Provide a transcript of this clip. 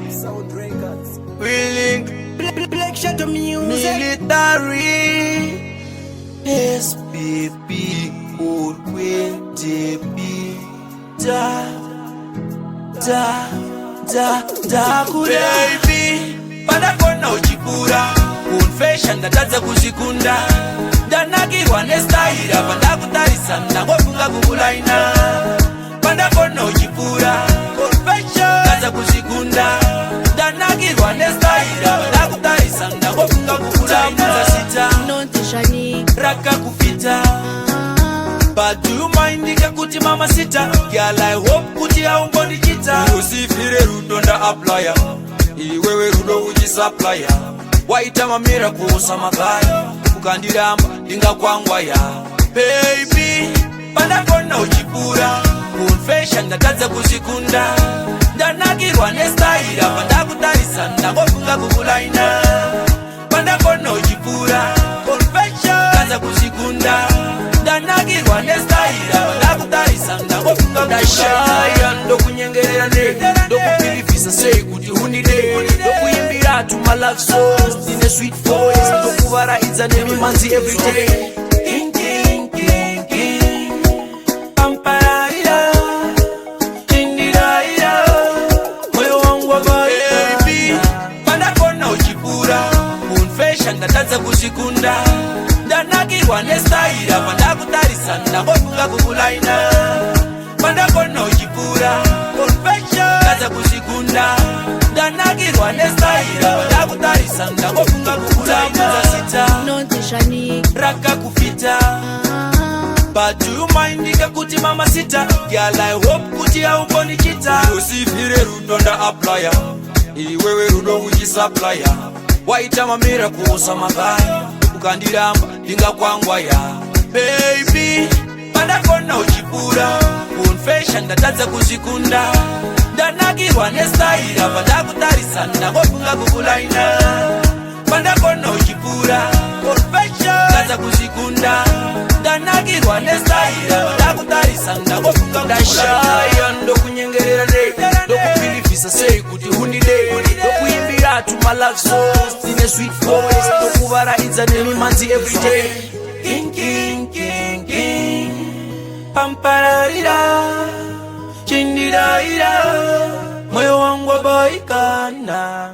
Sound Records. We link Black Shadow Music. military. SPP ODB. Baby, pada kona uchipura confession ndatadza kuzvikunda ndanakirwa nestahira panda kutarisana ngofunga kukulaina panda kona uchipura confession ndatadza kuzvikunda ndanakirwa nestahira panda kutarisana ngofunga kukulaina sita Notishani raka kufita. But do you mind kuti mama sita? Girl, I hope kuti haungonichita. Usifire rudo nda applya, iwewe rudo uchisupplya. Waita mamira kuusa makaya, ukandiramba ndingakwangwaya. Baby, panda kona uchipura confession ndatadza kuzvikunda ndanakirwa nestahira panda kutarisana ngofunga kukulaina panda kona uchipura confession ndatadza kuzvikunda ndanakirwa nestahira panda kutarisana ngofunga kukulaina ndokunyengerera ndokupirifisa sei kuti unide ndokuimbira to my love songs in a sweet voice ndokuvaraidza nemimanzi everyday. Ndatadza kuzvikunda ndanakirwa nestahira panda kutarisana ngofunga kukulaina panda kona uchipura confession ndatadza kuzvikunda ndanakirwa nestahira panda kutarisana ngofunga kukulaina sita Notishani raka kufita. But do you mind kuti mama sita? Girl, I hope kuti haungonichita. Usifire rudo nda applya, iwewe rudo uchisupplya. Waita mamira kuusa makaya, ukandiramba ndingakwangwaya. Baby, panda kona uchipura confession ndatadza kuzvikunda ndanakirwa nestahira panda kutarisana ngofunga kukulaina panda kona uchipura confession ndatadza kuzvikunda ndanakirwa nestahira panda kutarisana ngofunga kukulaina ndokunyengerera ndokupirifisa sei kuti unide ndokuimbira to my love songs in a sweet voice ndokuvaraidza nemimanzi everyday. Pampararira chindiraira moyo wangu wabaikana.